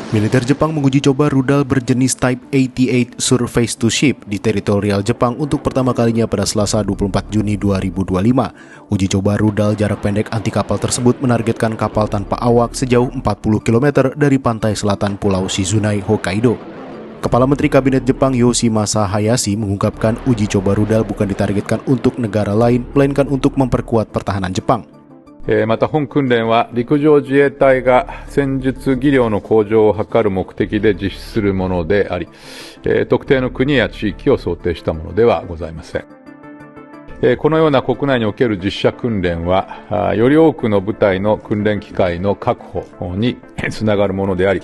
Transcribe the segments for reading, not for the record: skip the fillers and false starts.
Militer Jepang menguji coba rudal berjenis Type 88 Surface to Ship di teritorial Jepang untuk pertama kalinya pada Selasa 24 Juni 2025. Uji coba rudal jarak pendek anti kapal tersebut menargetkan kapal tanpa awak sejauh 40 km dari pantai selatan Pulau Shizunai, Hokkaido. Kepala Menteri Kabinet Jepang Yoshimasa Hayashi mengungkapkan uji coba rudal bukan ditargetkan untuk negara lain, melainkan untuk memperkuat pertahanan Jepang. また本訓練は陸上自衛隊が戦術技量の向上を図る目的で実施するものであり、特定の国や地域を想定したものではございません。このような国内における実射訓練は、より多くの部隊の訓練機会の確保につながるものであり、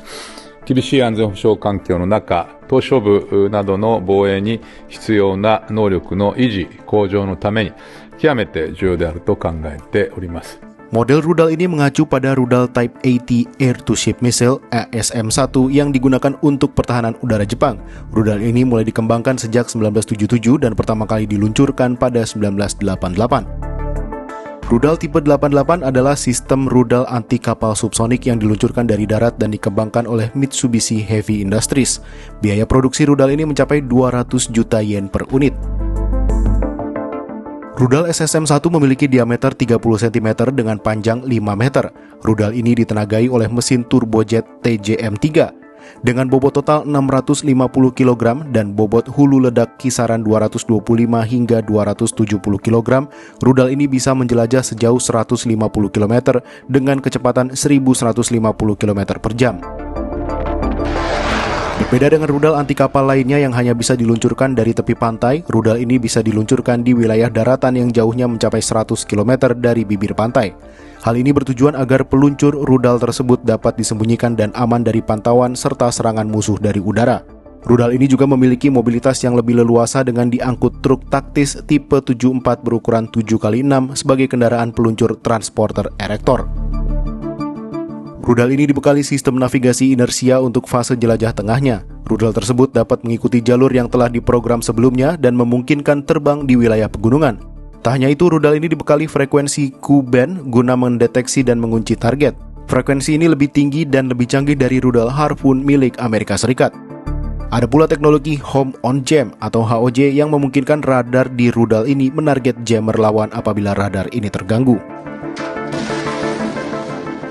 厳しい安全保障環境の中、島しょ部などの防衛に必要な能力の維持、向上のために極めて重要であると考えております。Model rudal ini mengacu pada rudal Type 80 Air-to-Ship Missile ASM-1 yang digunakan untuk pertahanan udara Jepang. Rudal ini mulai dikembangkan sejak 1977 dan pertama kali diluncurkan pada 1988. Rudal tipe 88 adalah sistem rudal anti kapal subsonik yang diluncurkan dari darat dan dikembangkan oleh Mitsubishi Heavy Industries. Biaya produksi rudal ini mencapai 200 juta yen per unit. Rudal SSM-1 memiliki diameter 30 cm dengan panjang 5 meter. Rudal ini ditenagai oleh mesin turbojet TJM-3 dengan bobot total 650 kg dan bobot hulu ledak kisaran 225 hingga 270 kg. Rudal ini bisa menjelajah sejauh 150 km dengan kecepatan 1150 km per jam. Berbeda dengan rudal anti kapal lainnya yang hanya bisa diluncurkan dari tepi pantai, rudal ini bisa diluncurkan di wilayah daratan yang jauhnya mencapai 100 km dari bibir pantai. Hal ini bertujuan agar peluncur rudal tersebut dapat disembunyikan dan aman dari pantauan serta serangan musuh dari udara. Rudal ini juga memiliki mobilitas yang lebih leluasa dengan diangkut truk taktis tipe 74 berukuran 7x6 sebagai kendaraan peluncur transporter erektor. Rudal ini dibekali sistem navigasi inersia untuk fase jelajah tengahnya. Rudal tersebut dapat mengikuti jalur yang telah diprogram sebelumnya dan memungkinkan terbang di wilayah pegunungan. Tak hanya itu, rudal ini dibekali frekuensi Q-band guna mendeteksi dan mengunci target. Frekuensi ini lebih tinggi dan lebih canggih dari rudal Harpoon milik Amerika Serikat. Ada pula teknologi Home on Jam atau HOJ yang memungkinkan radar di rudal ini menarget jammer lawan apabila radar ini terganggu.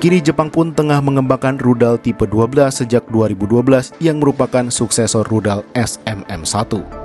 Kini Jepang pun tengah mengembangkan rudal tipe 12 sejak 2012 yang merupakan suksesor rudal SMM-1.